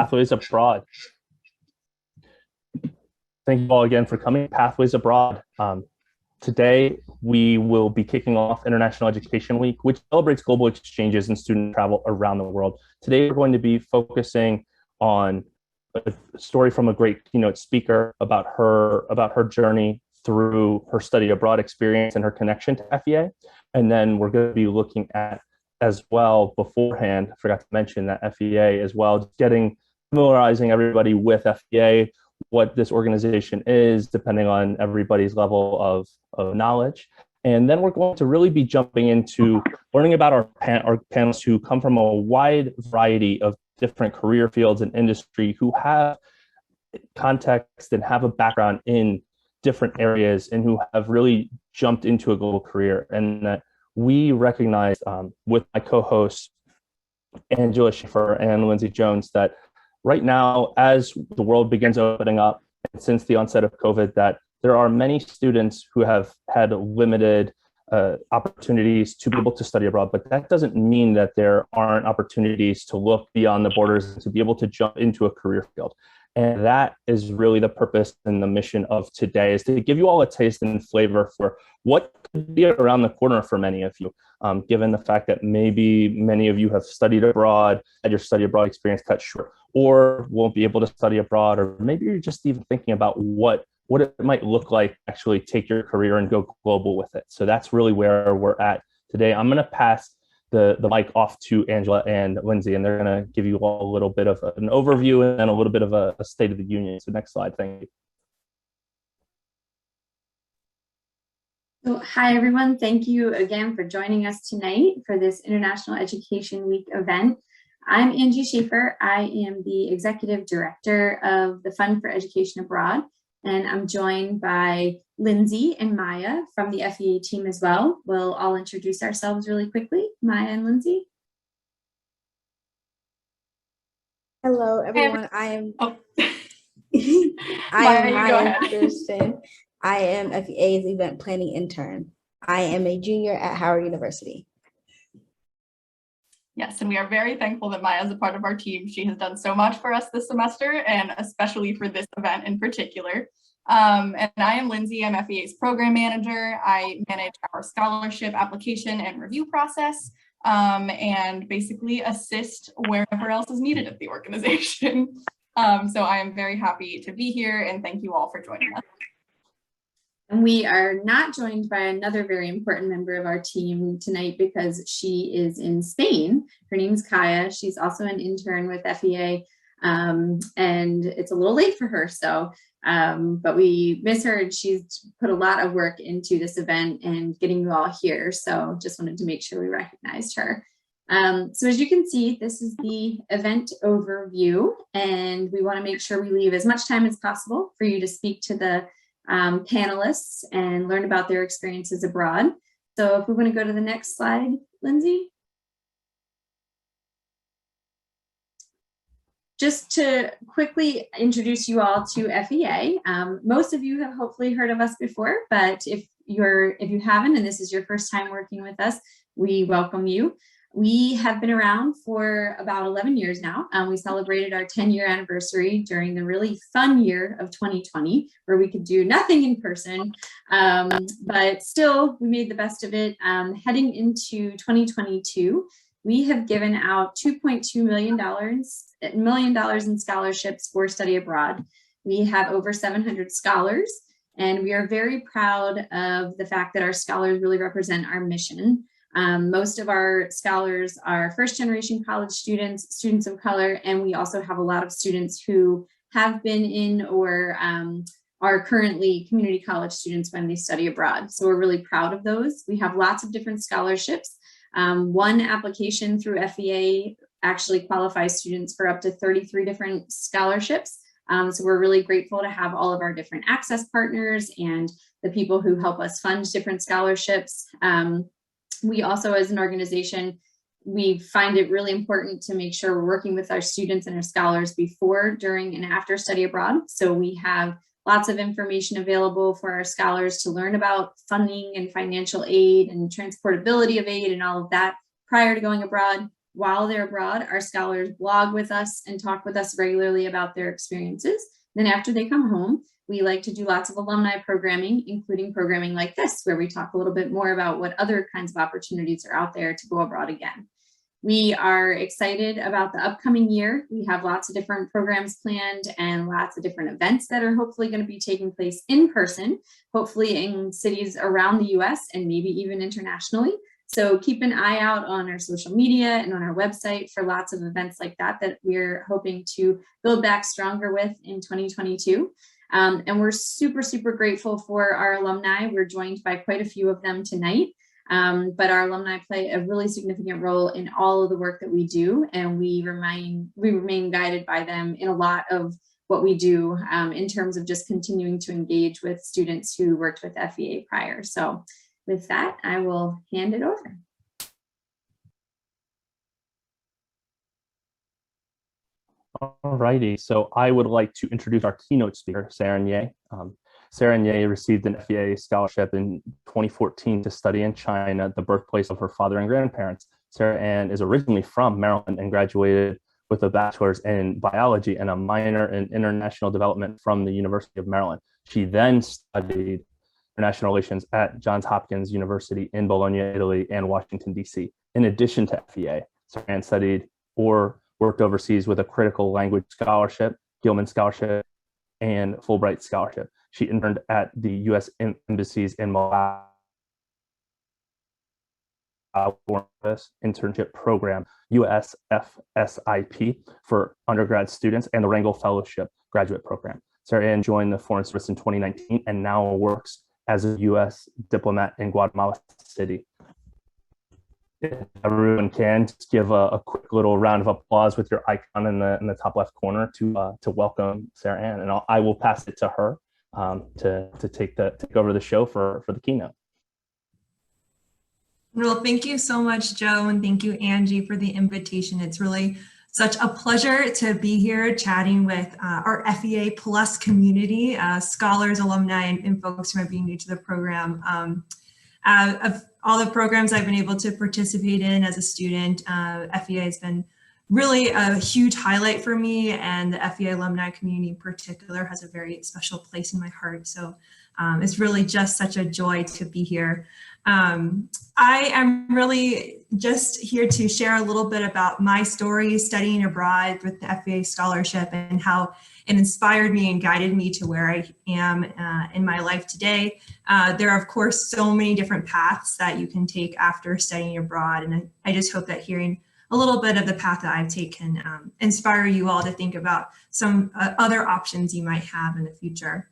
Pathways Abroad. Thank you all again for coming. Pathways Abroad. Today, we will be kicking off International Education Week, which celebrates global exchanges and student travel around the world. Today, we're going to be focusing on a story from a great keynote speaker about her journey through her study abroad experience and her connection to FEA. And then we're going to be looking at, as well, beforehand, I forgot to mention that FEA as well, familiarizing everybody with FEA, what this organization is, depending on everybody's level of knowledge. And then we're going to really be jumping into learning about our panelists who come from a wide variety of different career fields and industry, who have context and have a background in different areas and who have really jumped into a global career. And that we recognize with my co-hosts, Angela Schaefer and Lindsay Jones, that right now, as the world begins opening up, and since the onset of COVID, that there are many students who have had limited opportunities to be able to study abroad, but that doesn't mean that there aren't opportunities to look beyond the borders and to be able to jump into a career field. And that is really the purpose and the mission of today, is to give you all a taste and flavor for what could be around the corner for many of you, given the fact that maybe many of you have studied abroad, had your study abroad experience cut short, or won't be able to study abroad, or maybe you're just even thinking about what it might look like to actually take your career and go global with it. So that's really where we're at today. I'm going to pass the mic off to Angela and Lindsay, and they're going to give you all a little bit of an overview and then a little bit of a state of the union. So next slide, thank you. So, hi, everyone. Thank you again for joining us tonight for this International Education Week event. I'm Angie Schaefer. I am the Executive Director of the Fund for Education Abroad, and I'm joined by Lindsay and Maya from the FEA team as well. We'll all introduce ourselves really quickly. Maya and Lindsay. Hello, everyone. I am Maya Anderson. I am FEA's event planning intern. I am a junior at Howard University. Yes, and we are very thankful that Maya is a part of our team. She has done so much for us this semester, and especially for this event in particular. And I am Lindsay. I'm FEA's program manager. I manage our scholarship application and review process, and basically assist wherever else is needed at the organization. So I am very happy to be here, and thank you all for joining us. And we are not joined by another very important member of our team tonight because she is in Spain. Her name's Kaya. She's also an intern with FEA, and it's a little late for her. So, but we miss her, and she's put a lot of work into this event and getting you all here. So just wanted to make sure we recognized her. So as you can see, this is the event overview, and we want to make sure we leave as much time as possible for you to speak to the panelists and learn about their experiences abroad. So if we want to go to the next slide, Lindsay. Just to quickly introduce you all to FEA. Most of you have hopefully heard of us before, but if you haven't and this is your first time working with us, we welcome you. We have been around for about 11 years now. We celebrated our 10-year anniversary during the really fun year of 2020, where we could do nothing in person, but still we made the best of it. Heading into 2022, we have given out $2.2 million in scholarships for study abroad. We have over 700 scholars, and we are very proud of the fact that our scholars really represent our mission. Most of our scholars are first-generation college students, students of color, and we also have a lot of students who have been in or are currently community college students when they study abroad. So we're really proud of those. We have lots of different scholarships. One application through FEA actually qualifies students for up to 33 different scholarships. So we're really grateful to have all of our different access partners and the people who help us fund different scholarships. We also, as an organization, we find it really important to make sure we're working with our students and our scholars before, during, and after study abroad. So we have lots of information available for our scholars to learn about funding and financial aid and transportability of aid and all of that prior to going abroad. While they're abroad, our scholars blog with us and talk with us regularly about their experiences. Then after they come home, we like to do lots of alumni programming, including programming like this, where we talk a little bit more about what other kinds of opportunities are out there to go abroad again. We are excited about the upcoming year. We have lots of different programs planned and lots of different events that are hopefully going to be taking place in person, hopefully in cities around the US and maybe even internationally. So keep an eye out on our social media and on our website for lots of events like that we're hoping to build back stronger with in 2022. And we're super, super grateful for our alumni. We're joined by quite a few of them tonight. But our alumni play a really significant role in all of the work that we do, and we remain guided by them in a lot of what we do in terms of just continuing to engage with students who worked with FEA prior. So with that, I will hand it over. All righty, so I would like to introduce our keynote speaker, Saren Ye. Saren Ye received an FEA scholarship in 2014 to study in China, the birthplace of her father and grandparents. Saren is originally from Maryland and graduated with a bachelor's in biology and a minor in international development from the University of Maryland. She then studied international relations at Johns Hopkins University in Bologna, Italy, and Washington, D.C. In addition to FEA, Saren studied or worked overseas with a critical language scholarship, Gilman Scholarship, and Fulbright Scholarship. She interned at the U.S. embassies in Malawi internship program, USFSIP, for undergrad students, and the Rangel Fellowship graduate program. Saren joined the Foreign Service in 2019 and now works as a U.S. diplomat in Guatemala City. If everyone can, just give a quick little round of applause with your icon in the top left corner to welcome Saren, and I will pass it to her to take over the show for the keynote. Well, thank you so much, Joe, and thank you, Angie, for the invitation. It's really such a pleasure to be here chatting with our FEA Plus community, scholars, alumni, and folks who might be new to the program. Of all the programs I've been able to participate in as a student, FEA has been really a huge highlight for me, and the FEA alumni community in particular has a very special place in my heart. So it's really just such a joy to be here. I am really just here to share a little bit about my story studying abroad with the FEA scholarship and how it inspired me and guided me to where I am in my life today. There are, of course, so many different paths that you can take after studying abroad, and I just hope that hearing a little bit of the path that I've taken inspire you all to think about some other options you might have in the future.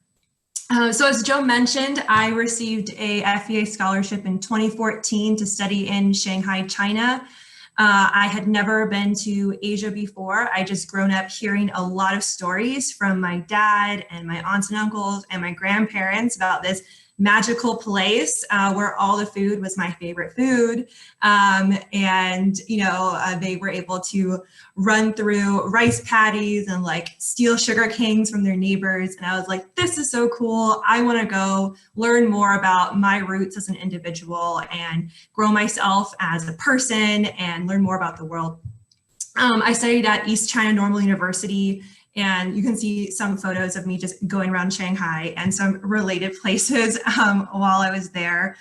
So as Joe mentioned, I received a FEA scholarship in 2014 to study in Shanghai, China. I had never been to Asia before. I just grown up hearing a lot of stories from my dad and my aunts and uncles and my grandparents about this magical place where all the food was my favorite food. And, they were able to run through rice paddies and like steal sugar canes from their neighbors. And I was like, this is so cool. I want to go learn more about my roots as an individual and grow myself as a person and learn more about the world. I studied at East China Normal University, and you can see some photos of me just going around Shanghai and some related places while I was there.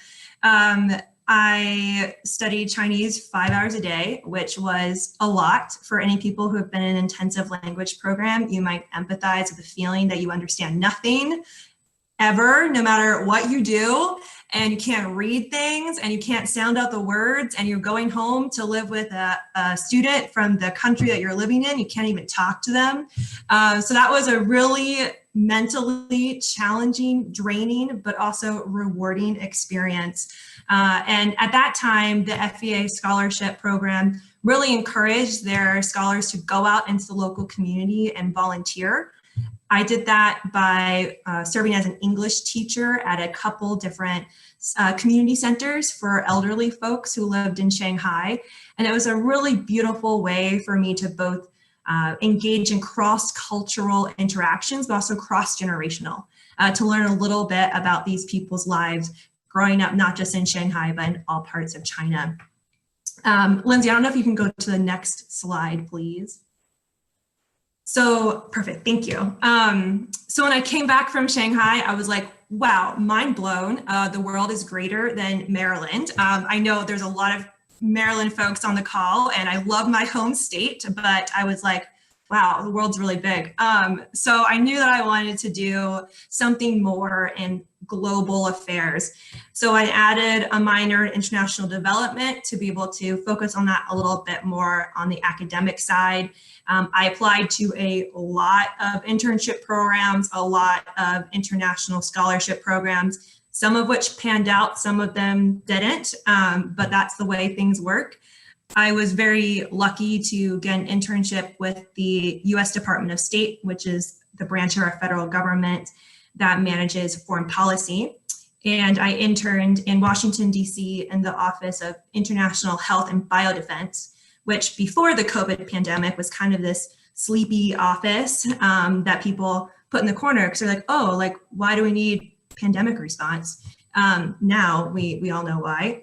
I studied Chinese 5 hours a day, which was a lot for any people who have been in an intensive language program. You might empathize with the feeling that you understand nothing ever, no matter what you do, and you can't read things and you can't sound out the words, and you're going home to live with a student from the country that you're living in. You can't even talk to them. So that was a really mentally challenging, draining, but also rewarding experience. And at that time, the FEA scholarship program really encouraged their scholars to go out into the local community and volunteer. I did that by serving as an English teacher at a couple different community centers for elderly folks who lived in Shanghai. And it was a really beautiful way for me to both engage in cross-cultural interactions, but also cross-generational, to learn a little bit about these people's lives growing up, not just in Shanghai, but in all parts of China. Lindsay, I don't know if you can go to the next slide, please. So perfect, thank you. So when I came back from Shanghai, I was like, wow, mind blown. The world is greater than Maryland. I know there's a lot of Maryland folks on the call and I love my home state, but I was like, wow, the world's really big. So I knew that I wanted to do something more in global affairs. So I added a minor in international development to be able to focus on that a little bit more on the academic side. I applied to a lot of internship programs, a lot of international scholarship programs, some of which panned out, some of them didn't, but that's the way things work. I was very lucky to get an internship with the US Department of State, which is the branch of our federal government that manages foreign policy. And I interned in Washington, DC in the Office of International Health and Biodefense, which before the COVID pandemic was kind of this sleepy office that people put in the corner because they're like, oh, like, why do we need pandemic response? Now we all know why.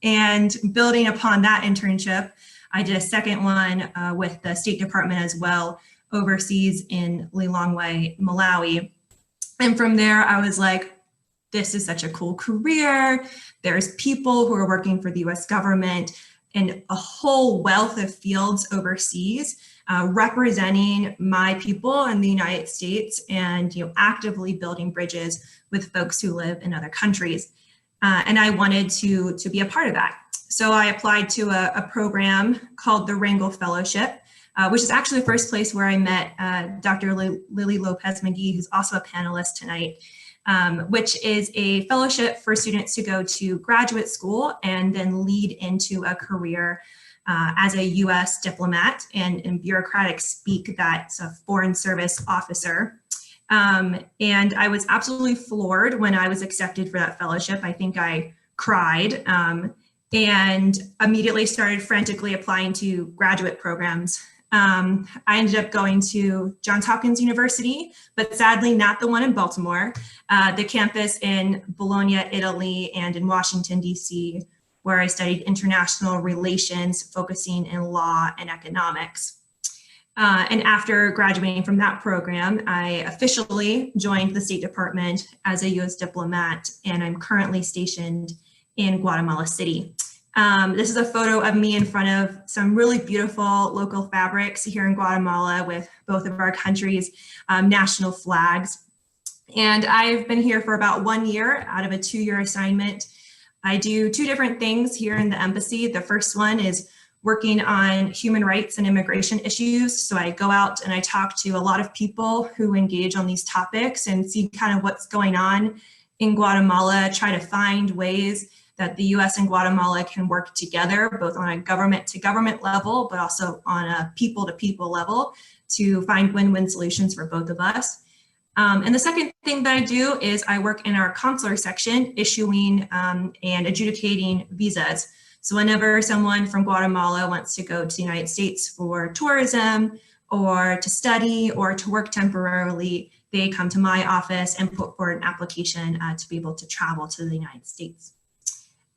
And building upon that internship, I did a second one with the State Department as well, overseas in Lilongwe, Malawi. And from there, I was like, this is such a cool career. There's people who are working for the US government in a whole wealth of fields overseas, representing my people in the United States and actively building bridges with folks who live in other countries. And I wanted to be a part of that. So I applied to a program called the Rangel Fellowship, which is actually the first place where I met Dr. Lily Lopez-McGee, who's also a panelist tonight, which is a fellowship for students to go to graduate school and then lead into a career as a US diplomat, and in bureaucratic speak, that's a foreign service officer. And I was absolutely floored when I was accepted for that fellowship. I think I cried and immediately started frantically applying to graduate programs. I ended up going to Johns Hopkins University, but sadly not the one in Baltimore, the campus in Bologna, Italy, and in Washington, DC, where I studied international relations, focusing in law and economics. And after graduating from that program, I officially joined the State Department as a US diplomat, and I'm currently stationed in Guatemala City. This is a photo of me in front of some really beautiful local fabrics here in Guatemala with both of our countries' national flags. And I've been here for about 1 year out of a 2-year assignment. I do 2 different things here in the embassy. The first one is working on human rights and immigration issues. So I go out and I talk to a lot of people who engage on these topics and see kind of what's going on in Guatemala, try to find ways that the US and Guatemala can work together, both on a government to government level, but also on a people to people level to find win-win solutions for both of us. And the second thing that I do is I work in our consular section, issuing and adjudicating visas. So whenever someone from Guatemala wants to go to the United States for tourism or to study or to work temporarily, they come to my office and put forward an application to be able to travel to the United States.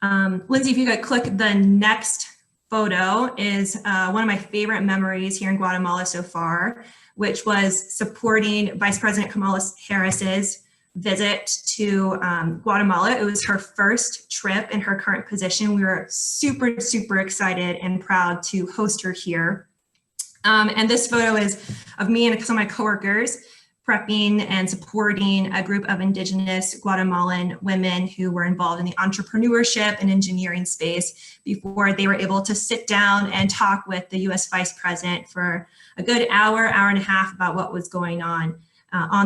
Lindsay, if you could click the next photo, is one of my favorite memories here in Guatemala so far, which was supporting Vice President Kamala Harris's visit to Guatemala. It was her first trip in her current position. We were super, super excited and proud to host her here. And this photo is of me and some of my coworkers prepping and supporting a group of Indigenous Guatemalan women who were involved in the entrepreneurship and engineering space before they were able to sit down and talk with the US Vice President for a good hour, hour and a half about what was going on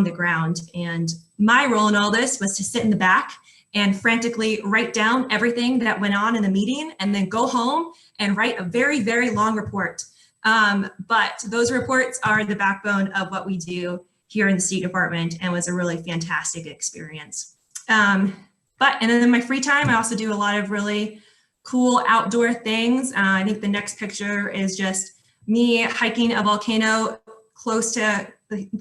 the ground. And my role in all this was to sit in the back and frantically write down everything that went on in the meeting and then go home and write a very, very long report. But those reports are the backbone of what we do here in the State Department, and was a really fantastic experience. And then in my free time, I also do a lot of really cool outdoor things. I think the next picture is just me hiking a volcano close to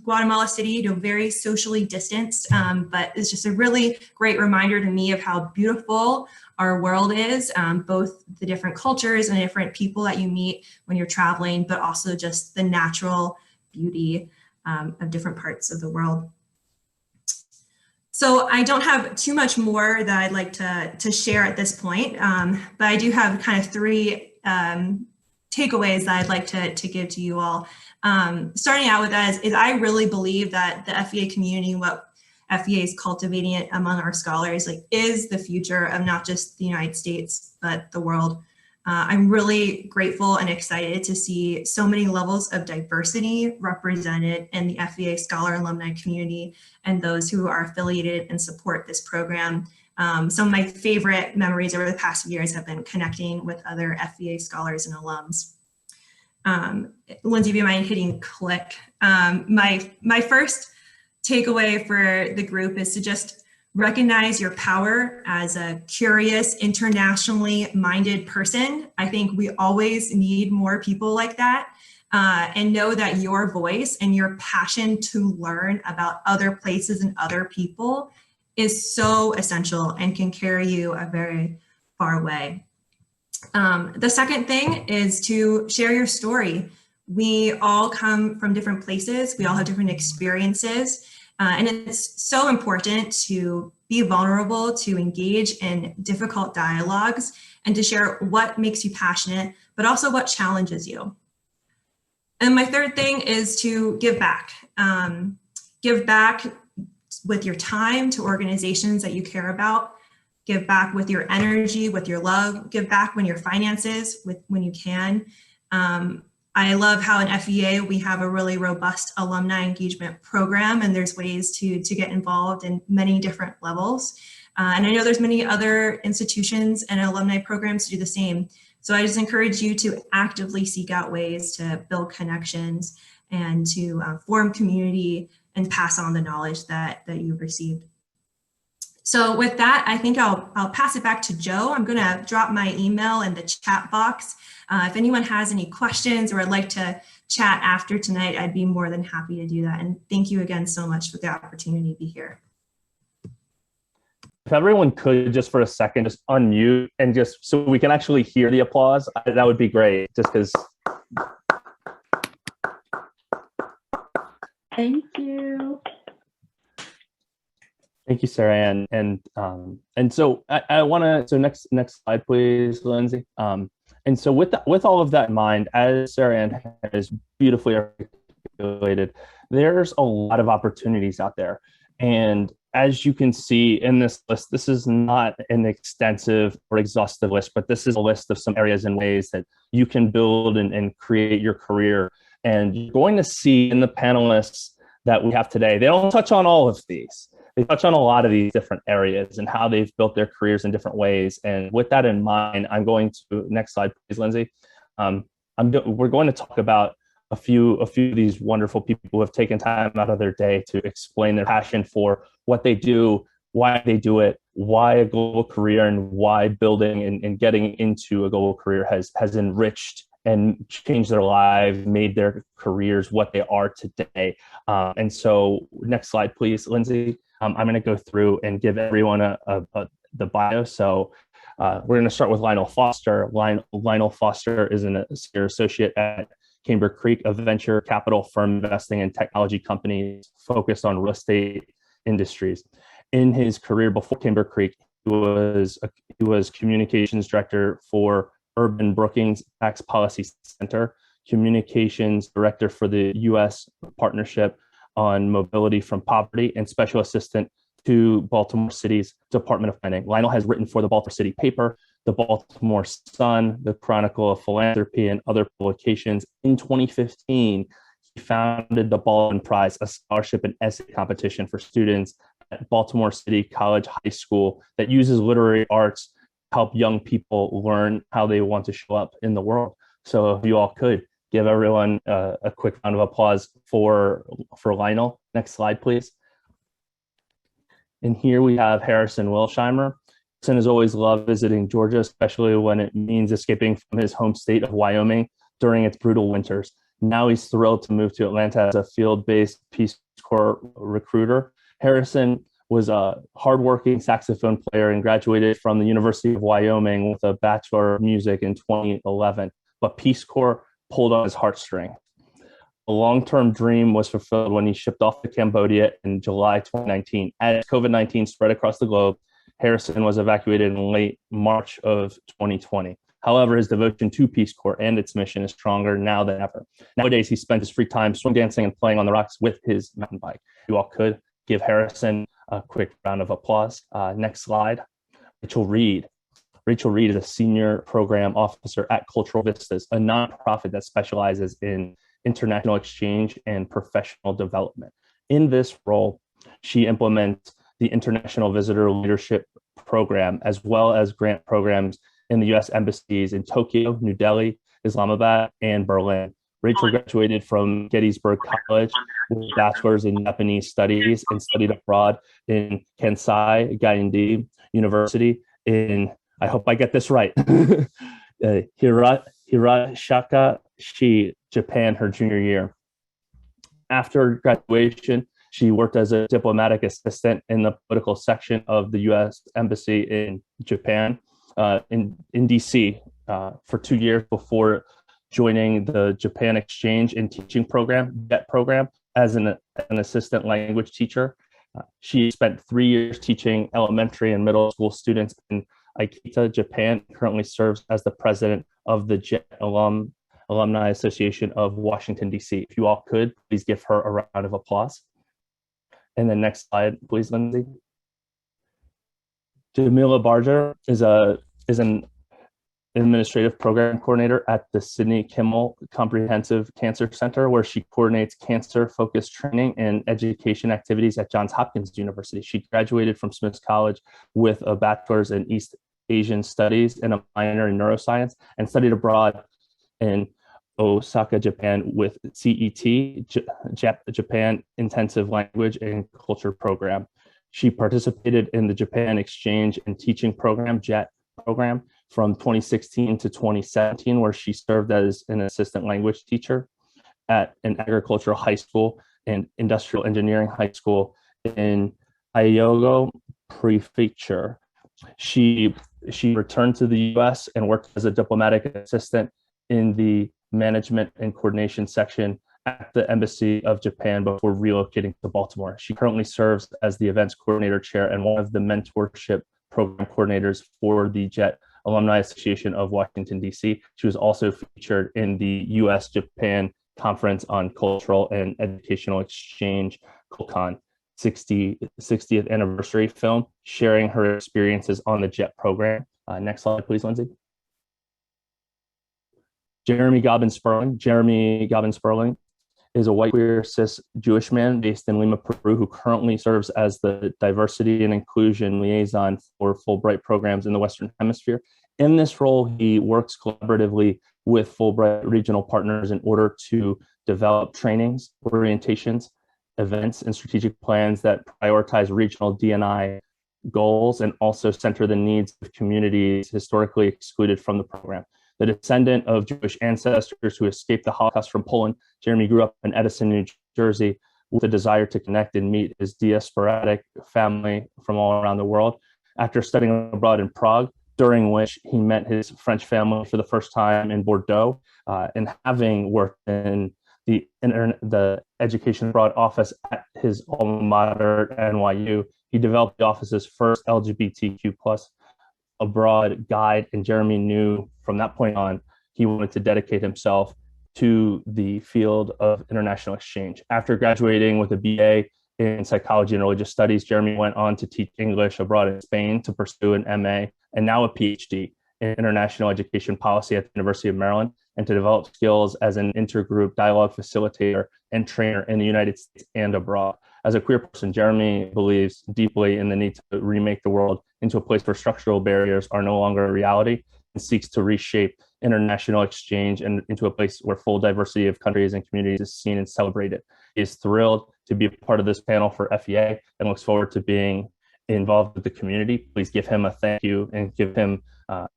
Guatemala City, very socially distanced, but it's just a really great reminder to me of how beautiful our world is, both the different cultures and different people that you meet when you're traveling, but also just the natural beauty of different parts of the world. So I don't have too much more that I'd like to share at this point, but I do have kind of three takeaways that I'd like to give to you all. Starting out with that is I really believe that the FEA community, what FEA is cultivating among our scholars, is the future of not just the United States, but the world. I'm really grateful and excited to see so many levels of diversity represented in the FEA scholar alumni community and those who are affiliated and support this program. Some of my favorite memories over the past few years have been connecting with other FEA scholars and alums. Lindsay, do you mind hitting click? My first takeaway for the group is to just recognize your power as a curious, internationally minded person. I think we always need more people like that, and know that your voice and your passion to learn about other places and other people is so essential and can carry you a very far way. The second thing is to share your story. We all come from different places. We all have different experiences. And it's so important to be vulnerable, to engage in difficult dialogues, and to share what makes you passionate, but also what challenges you. And my third thing is to give back. Give back with your time to organizations that you care about. Give back with your energy, with your love. Give back when your finances, when you can. I love how in FEA we have a really robust alumni engagement program, and there's ways to get involved in many different levels. And I know there's many other institutions and alumni programs to do the same. So I just encourage you to actively seek out ways to build connections and to form community and pass on the knowledge that you've received. So with that, I think I'll pass it back to Joe. I'm going to drop my email in the chat box. If anyone has any questions or would like to chat after tonight, I'd be more than happy to do that. And thank you again so much for the opportunity to be here. If everyone could just for a second, just unmute and just so we can actually hear the applause, that would be great. Just because. Thank you. Thank you, Sarah Ann. And so I want to, so next slide, please, Lindsay. And so with all of that in mind, as Sarah Ann has beautifully articulated, there's a lot of opportunities out there. And as you can see in this list, this is not an extensive or exhaustive list, but this is a list of some areas and ways that you can build and create your career. And you're going to see in the panelists that we have today, they don't touch on all of these. They touch on a lot of these different areas and how they've built their careers in different ways. And with that in mind, I'm going to, next slide, please, Lindsay. We're going to talk about a few of these wonderful people who have taken time out of their day to explain their passion for what they do, why they do it, why a global career, and why building and getting into a global career has enriched and changed their lives, made their careers what they are today. And so next slide, please, Lindsay. I'm going to go through and give everyone the bio. So we're going to start with Lionel Foster. Lionel Foster is an associate at Camber Creek, a venture capital firm investing in technology companies focused on real estate industries. In his career before Camber Creek, he was communications director for Urban Brookings Tax Policy Center, communications director for the U.S. Partnership on Mobility from Poverty, and special assistant to Baltimore City's Department of Planning. Lionel has written for the Baltimore City Paper, the Baltimore Sun, the Chronicle of Philanthropy, and other publications. In 2015, he founded the Baldwin Prize, a scholarship and essay competition for students at Baltimore City College High School that uses literary arts to help young people learn how they want to show up in the world. So if you all could give everyone a quick round of applause for Lionel. Next slide, please. And here we have Harrison Wilsheimer. Harrison has always loved visiting Georgia, especially when it means escaping from his home state of Wyoming during its brutal winters. Now he's thrilled to move to Atlanta as a field-based Peace Corps recruiter. Harrison was a hardworking saxophone player and graduated from the University of Wyoming with a Bachelor of Music in 2011. But Peace Corps pulled on his heartstring. A long-term dream was fulfilled when he shipped off to Cambodia in July 2019. As COVID-19 spread across the globe, Harrison was evacuated in late March of 2020. However, his devotion to Peace Corps and its mission is stronger now than ever. Nowadays, he spends his free time swim dancing and playing on the rocks with his mountain bike. You all could give Harrison a quick round of applause. Next slide. Rachel Reed. Rachel Reed is a senior program officer at Cultural Vistas, a nonprofit that specializes in international exchange and professional development. In this role, she implements the International Visitor Leadership Program, as well as grant programs in the U.S. embassies in Tokyo, New Delhi, Islamabad, and Berlin. Rachel graduated from Gettysburg College with a bachelor's in Japanese studies and studied abroad in Kansai Gaindi University in, I hope I get this right, Hirashika-shi, Japan, her junior year. After graduation, she worked as a diplomatic assistant in the political section of the U.S. Embassy in Japan, in DC, for 2 years before joining the Japan Exchange and Teaching Program, JET program, as an assistant language teacher. She spent 3 years teaching elementary and middle school students in Akita, Japan. Currently serves as the president of the JET Alumni Association of Washington, D.C. If you all could, please give her a round of applause. And then next slide, please, Lindsay. Jamila Barger is an administrative program coordinator at the Sidney Kimmel Comprehensive Cancer Center, where she coordinates cancer-focused training and education activities at Johns Hopkins University. She graduated from Smith College with a bachelor's in East Asian Studies and a minor in neuroscience, and studied abroad in Osaka, Japan with CET, Japan Intensive Language and Culture Program. She participated in the Japan Exchange and Teaching Program, JET program, from 2016 to 2017, where she served as an assistant language teacher at an agricultural high school and industrial engineering high school in Hyogo Prefecture. She returned to the US and worked as a diplomatic assistant in the management and coordination section at the Embassy of Japan before relocating to Baltimore. She currently serves as the events coordinator chair and one of the mentorship program coordinators for the JET Alumni Association of Washington, D.C. She was also featured in the U.S.-Japan Conference on Cultural and Educational Exchange, CULCON, 60th anniversary film, sharing her experiences on the JET program. Next slide, please, Lindsay. Jeremy Gobbin-Sperling. Jeremy Gobbin-Sperling is a white queer cis Jewish man based in Lima, Peru, who currently serves as the diversity and inclusion liaison for Fulbright programs in the Western Hemisphere. In this role, he works collaboratively with Fulbright regional partners in order to develop trainings, orientations, events, and strategic plans that prioritize regional D&I goals and also center the needs of communities historically excluded from the program. The descendant of Jewish ancestors who escaped the Holocaust from Poland, Jeremy grew up in Edison, New Jersey, with a desire to connect and meet his diasporic family from all around the world. After studying abroad in Prague, during which he met his French family for the first time in Bordeaux, and having worked in the Education Abroad office at his alma mater, NYU, he developed the office's first LGBTQ+ abroad guide, and Jeremy knew from that point on he wanted to dedicate himself to the field of international exchange. After graduating with a BA in psychology and religious studies, Jeremy went on to teach English abroad in Spain, to pursue an MA and now a PhD in international education policy at the University of Maryland, and to develop skills as an intergroup dialogue facilitator and trainer in the United States and abroad. As a queer person, Jeremy believes deeply in the need to remake the world into a place where structural barriers are no longer a reality, and seeks to reshape international exchange and into a place where full diversity of countries and communities is seen and celebrated. He is thrilled to be a part of this panel for FEA and looks forward to being involved with the community. Please give him a thank you and give him a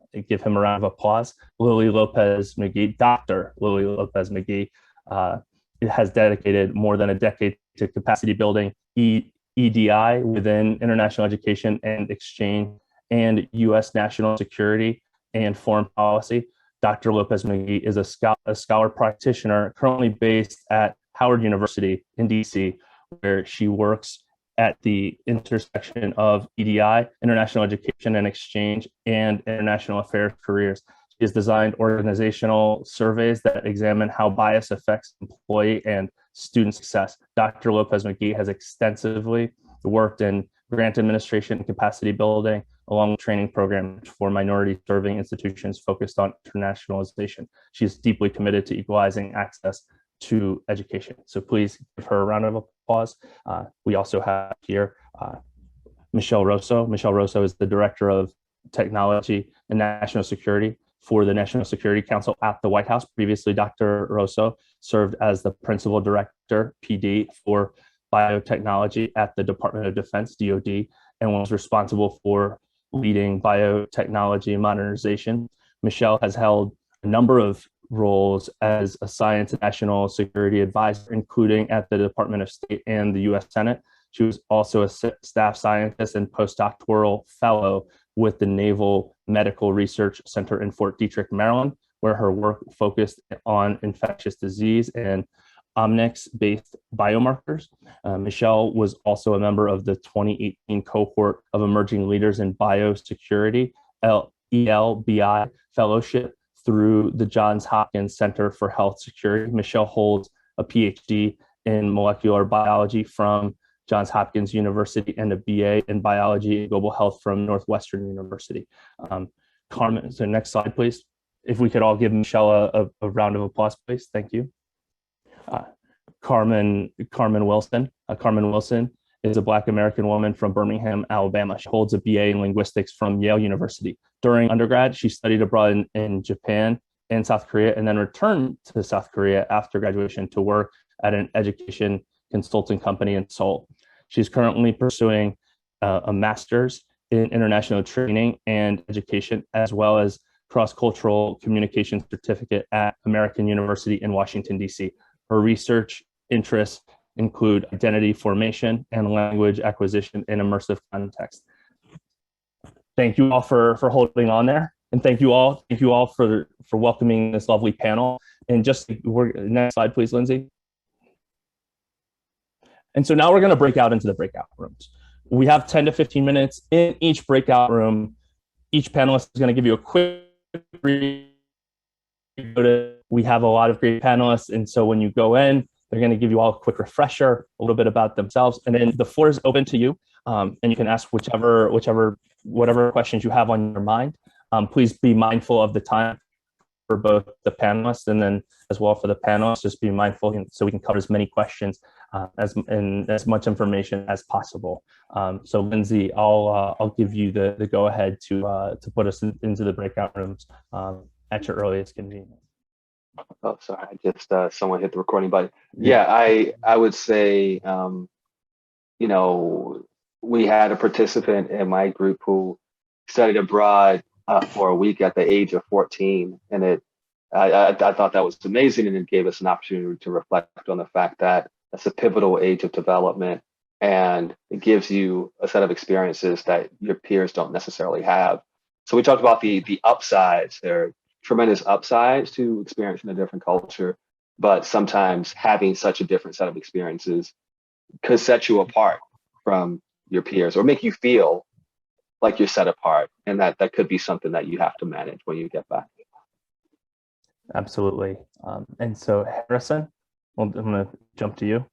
round of applause. Lily Lopez McGee, Dr. Lily Lopez McGee, it has dedicated more than a decade to capacity building, EDI within international education and exchange, and U.S. national security and foreign policy. Dr. Lopez-McGee is a scholar practitioner currently based at Howard University in DC, where she works at the intersection of EDI, international education and exchange, and international affairs careers. She has designed organizational surveys that examine how bias affects employee and student success. Dr. Lopez-McGee has extensively worked in grant administration and capacity building, along with training programs for minority serving institutions focused on internationalization. She is deeply committed to equalizing access to education. So please give her a round of applause. We also have here Michelle Rosso. Michelle Rosso is the Director of Technology and National Security for the National Security Council at the White House. Previously, Dr. Rosso served as the Principal Director, PD, for biotechnology at the Department of Defense, DoD, and was responsible for leading biotechnology modernization. Michelle has held a number of roles as a science and national security advisor, including at the Department of State and the U.S. Senate. She was also a staff scientist and postdoctoral fellow with the Naval Medical Research Center in Fort Detrick, Maryland, where her work focused on infectious disease and omics-based biomarkers. Michelle was also a member of the 2018 cohort of Emerging Leaders in Biosecurity, ELBI Fellowship, through the Johns Hopkins Center for Health Security. Michelle holds a PhD in molecular biology from Johns Hopkins University and a BA in biology and global health from Northwestern University. Carmen, so next slide, please. If we could all give Michelle a round of applause, please. Thank you. Carmen Wilson. Carmen Wilson is a Black American woman from Birmingham, Alabama. She holds a BA in linguistics from Yale University. During undergrad, she studied abroad in Japan and South Korea, and then returned to South Korea after graduation to work at an education consulting company in Seoul. She's currently pursuing a master's in international training and education, as well as cross-cultural communication certificate at American University in Washington, D.C. Her research interests include identity formation and language acquisition in immersive context. Thank you all for holding on there. And thank you all for welcoming this lovely panel. And just next slide, please, Lindsay. And so now we're going to break out into the breakout rooms. We have 10 to 15 minutes in each breakout room. Each panelist is going to give you a quick we have a lot of great panelists, and so when you go in, they're going to give you all a quick refresher, a little bit about themselves, and then the floor is open to you, and you can ask whatever questions you have on your mind. Please be mindful of the time for both the panelists and then as well for the panelists. Just be mindful so we can cover as many questions and as much information as possible. So Lindsay, I'll give you the go ahead to put us into the breakout rooms at your earliest convenience. Oh, sorry, I just someone hit the recording button. Yeah, I would say, we had a participant in my group who studied abroad for a week at the age of 14, and I thought that was amazing, and it gave us an opportunity to reflect on the fact that that's a pivotal age of development, and it gives you a set of experiences that your peers don't necessarily have. So we talked about the upsides. There are tremendous upsides to experiencing a different culture, but sometimes having such a different set of experiences could set you apart from your peers or make you feel like you're set apart, and that could be something that you have to manage when you get back. Absolutely. And so Harrison, I'm going to jump to you.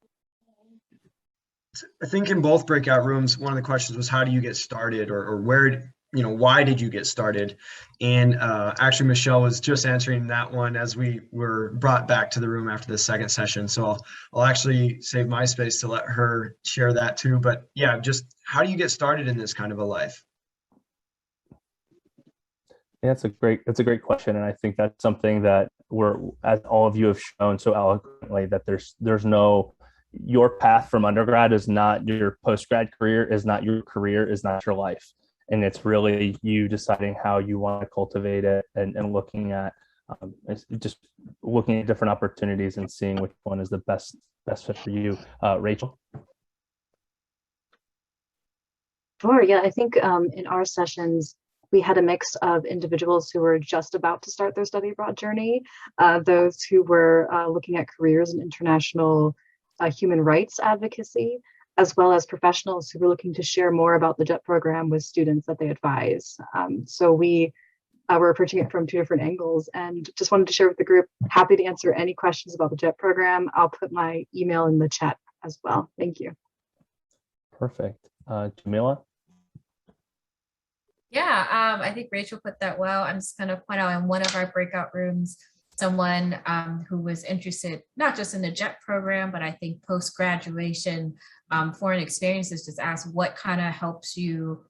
I think in both breakout rooms, one of the questions was, how do you get started, or where, why did you get started? And actually, Michelle was just answering that one as we were brought back to the room after the second session. So I'll actually save my space to let her share that too. But yeah, just how do you get started in this kind of a life? Yeah, that's a great question, and I think that's something that as all of you have shown so eloquently, that there's no, your path from undergrad is not your post-grad career, is not your career, is not your life, and it's really you deciding how you want to cultivate it and looking at It's just looking at different opportunities and seeing which one is the best fit for you. Rachel? Sure, yeah, I think in our sessions, we had a mix of individuals who were just about to start their study abroad journey, those who were looking at careers in international human rights advocacy, as well as professionals who were looking to share more about the JET program with students that they advise. So we were approaching it from two different angles and just wanted to share with the group. Happy to answer any questions about the JET program. I'll put my email in the chat as well. Thank you. Perfect. Jamila? Yeah, I think Rachel put that well. I'm just going to point out in one of our breakout rooms, someone who was interested not just in the JET program, but I think post-graduation foreign experiences, just asked what kind of helps you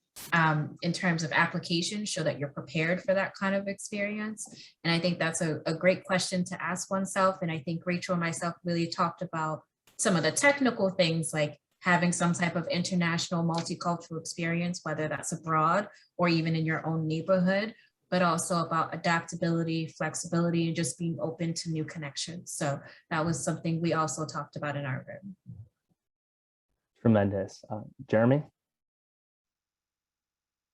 in terms of application, so that you're prepared for that kind of experience. And I think that's a great question to ask oneself. And I think Rachel and myself really talked about some of the technical things, like having some type of international multicultural experience, whether that's abroad or even in your own neighborhood, but also about adaptability, flexibility, and just being open to new connections. So that was something we also talked about in our room. Tremendous. Jeremy?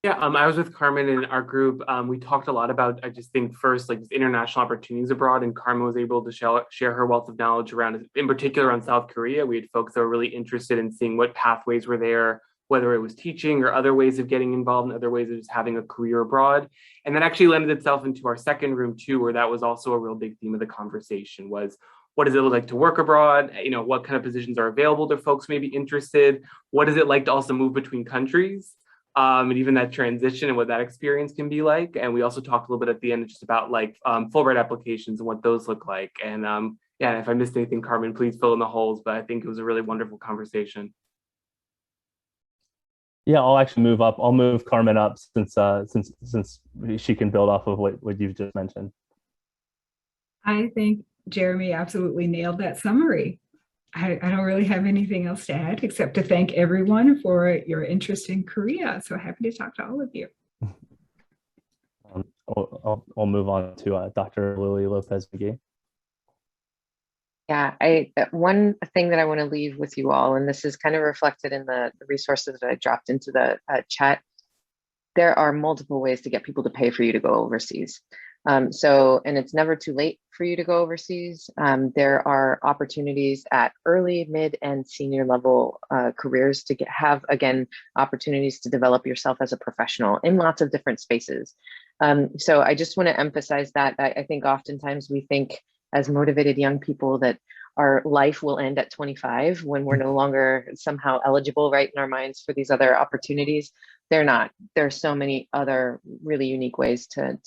Yeah, I was with Carmen in our group. We talked a lot about, I just think first, like international opportunities abroad, and Carmen was able to share her wealth of knowledge around, in particular around South Korea. We had folks that were really interested in seeing what pathways were there, whether it was teaching or other ways of getting involved and other ways of just having a career abroad. And that actually lended itself into our second room too, where that was also a real big theme of the conversation was, what does it look like to work abroad? You know, what kind of positions are available to folks maybe interested? What is it like to also move between countries? And even that transition and what that experience can be like. And we also talked a little bit at the end just about like Fulbright applications and what those look like. And yeah, if I missed anything, Carmen, please fill in the holes, but I think it was a really wonderful conversation. Yeah, I'll actually move up. I'll move Carmen up since she can build off of what you've just mentioned. I think Jeremy absolutely nailed that summary. I don't really have anything else to add except to thank everyone for your interest in Korea. So happy to talk to all of you. I'll move on to Dr. Lily Lopez-McGee. Yeah, one thing that I want to leave with you all, and this is kind of reflected in the resources that I dropped into the chat. There are multiple ways to get people to pay for you to go overseas. And it's never too late for you to go overseas. There are opportunities at early, mid, and senior level careers to have, again, opportunities to develop yourself as a professional in lots of different spaces. So I just want to emphasize that. I think oftentimes we think as motivated young people that our life will end at 25 when we're no longer somehow eligible, right, in our minds for these other opportunities. They're not. There's so many other really unique ways to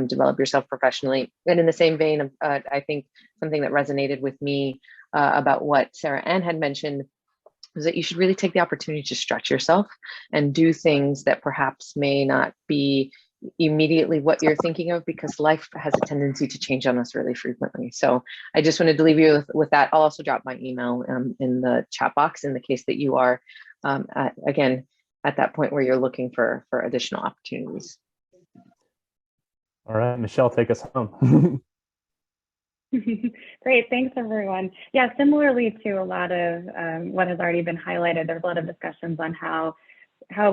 develop yourself professionally. And in the same vein, I think something that resonated with me about what Sarah Ann had mentioned was that you should really take the opportunity to stretch yourself and do things that perhaps may not be immediately what you're thinking of, because life has a tendency to change on us really frequently. So I just wanted to leave you with that. I'll also drop my email in the chat box in the case that you are, again, at that point where you're looking for additional opportunities. All right, Michelle, take us home. Great, thanks everyone. Yeah, similarly to a lot of what has already been highlighted, there's a lot of discussions on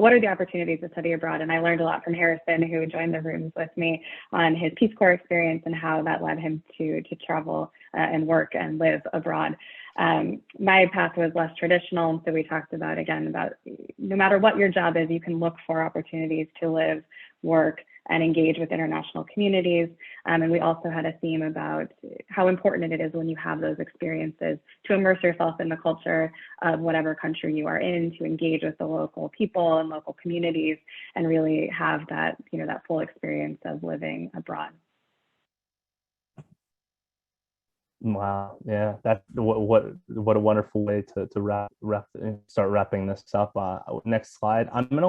what are the opportunities to study abroad? And I learned a lot from Harrison, who joined the rooms with me, on his Peace Corps experience and how that led him to travel and work and live abroad. My path was less traditional, and so we talked about, again, about no matter what your job is, you can look for opportunities to live, work, and engage with international communities. And we also had a theme about how important it is when you have those experiences to immerse yourself in the culture of whatever country you are in, to engage with the local people and local communities, and really have that, that full experience of living abroad. Wow, yeah, that what a wonderful way to start wrapping this up. Next slide. I'm gonna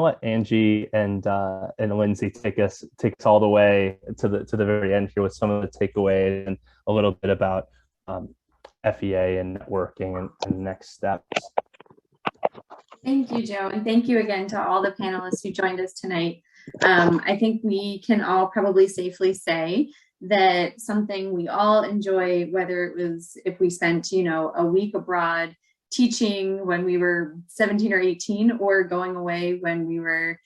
let Angie and Lindsay take us all the way to the very end here with some of the takeaways and a little bit about FEA and networking and next steps. Thank you, Joe, and thank you again to all the panelists who joined us tonight. I think we can all probably safely say that something we all enjoy, whether it was if we spent, you know, a week abroad teaching when we were 17 or 18, or going away when we were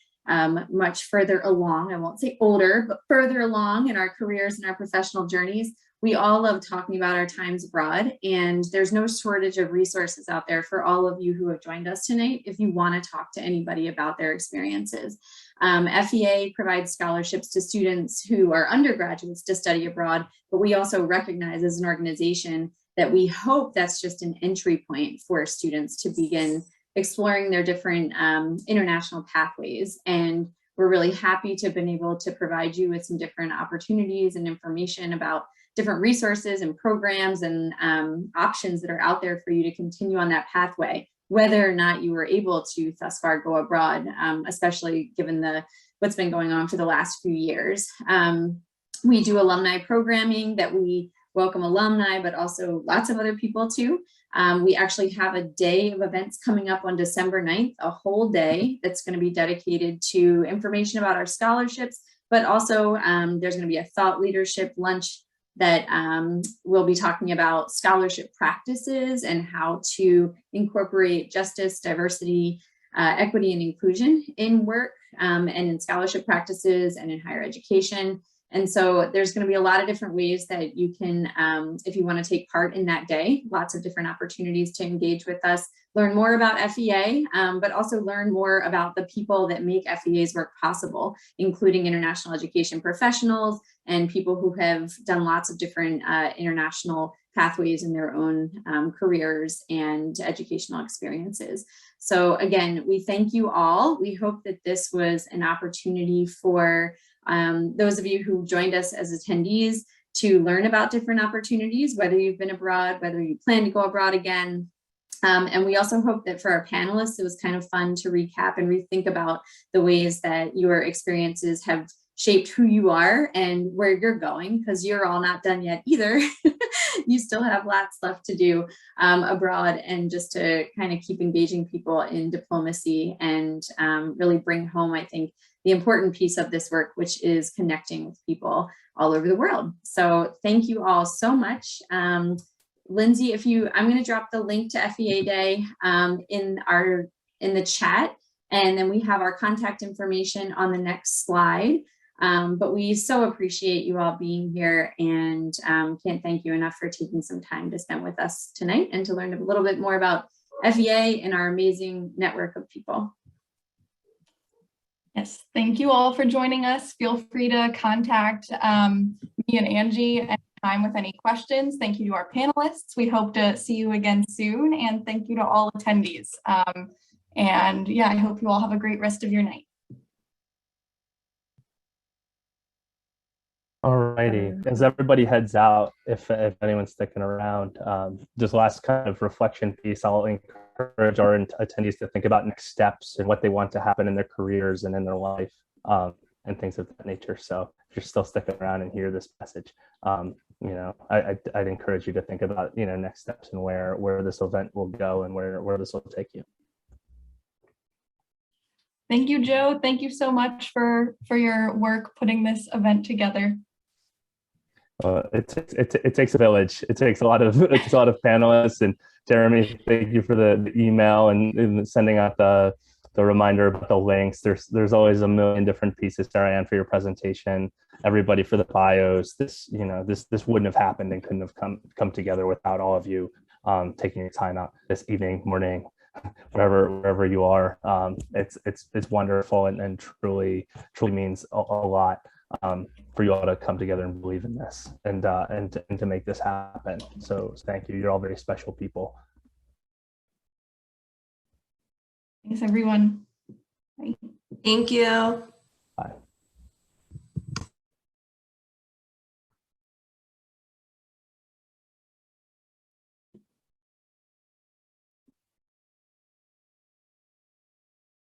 much further along, I won't say older, but further along in our careers and our professional journeys. We all love talking about our times abroad, and there's no shortage of resources out there for all of you who have joined us tonight if you want to talk to anybody about their experiences. FEA provides scholarships to students who are undergraduates to study abroad, but we also recognize as an organization that we hope that's just an entry point for students to begin exploring their different international pathways. And we're really happy to have been able to provide you with some different opportunities and information about different resources and programs and options that are out there for you to continue on that pathway, whether or not you were able to thus far go abroad, especially given what's been going on for the last few years. We do alumni programming that we welcome alumni, but also lots of other people too. We actually have a day of events coming up on December 9th, a whole day that's going to be dedicated to information about our scholarships, but also there's going to be a thought leadership lunch that we'll be talking about scholarship practices and how to incorporate justice, diversity, equity, and inclusion in work and in scholarship practices and in higher education. And so there's going to be a lot of different ways that you can, if you want to take part in that day, lots of different opportunities to engage with us, learn more about FEA, but also learn more about the people that make FEA's work possible, including international education professionals and people who have done lots of different international pathways in their own careers and educational experiences. So again, we thank you all. We hope that this was an opportunity for those of you who joined us as attendees to learn about different opportunities, whether you've been abroad, whether you plan to go abroad again. And we also hope that for our panelists, it was kind of fun to recap and rethink about the ways that your experiences have shaped who you are and where you're going, because you're all not done yet either. You still have lots left to do abroad, and just to kind of keep engaging people in diplomacy and really bring home, I think, the important piece of this work, which is connecting with people all over the world. So thank you all so much. Lindsay, I'm going to drop the link to FEA Day in the chat, and then we have our contact information on the next slide. But we so appreciate you all being here, and can't thank you enough for taking some time to spend with us tonight and to learn a little bit more about FEA and our amazing network of people. Yes, thank you all for joining us. Feel free to contact me and Angie anytime with any questions. Thank you to our panelists. We hope to see you again soon, and thank you to all attendees. And yeah, I hope you all have a great rest of your night. Alrighty, as everybody heads out, if anyone's sticking around, just last kind of reflection piece, I'll encourage our attendees to think about next steps and what they want to happen in their careers and in their life, and things of that nature. So if you're still sticking around and hear this message, I'd encourage you to think about, next steps and where this event will go and where this will take you. Thank you, Joe. Thank you so much for your work putting this event together. It takes a village. It takes a lot of panelists, and Jeremy, thank you for the email and sending out the reminder about the links. There's always a million different pieces, Sarah-Ann, for your presentation. Everybody for the bios. This wouldn't have happened and couldn't have come together without all of you taking your time out this evening, morning, wherever you are. It's wonderful and truly means a lot for you all to come together and believe in this and to make this happen. So thank you. You're all very special people. Thanks, everyone. Bye. Thank you.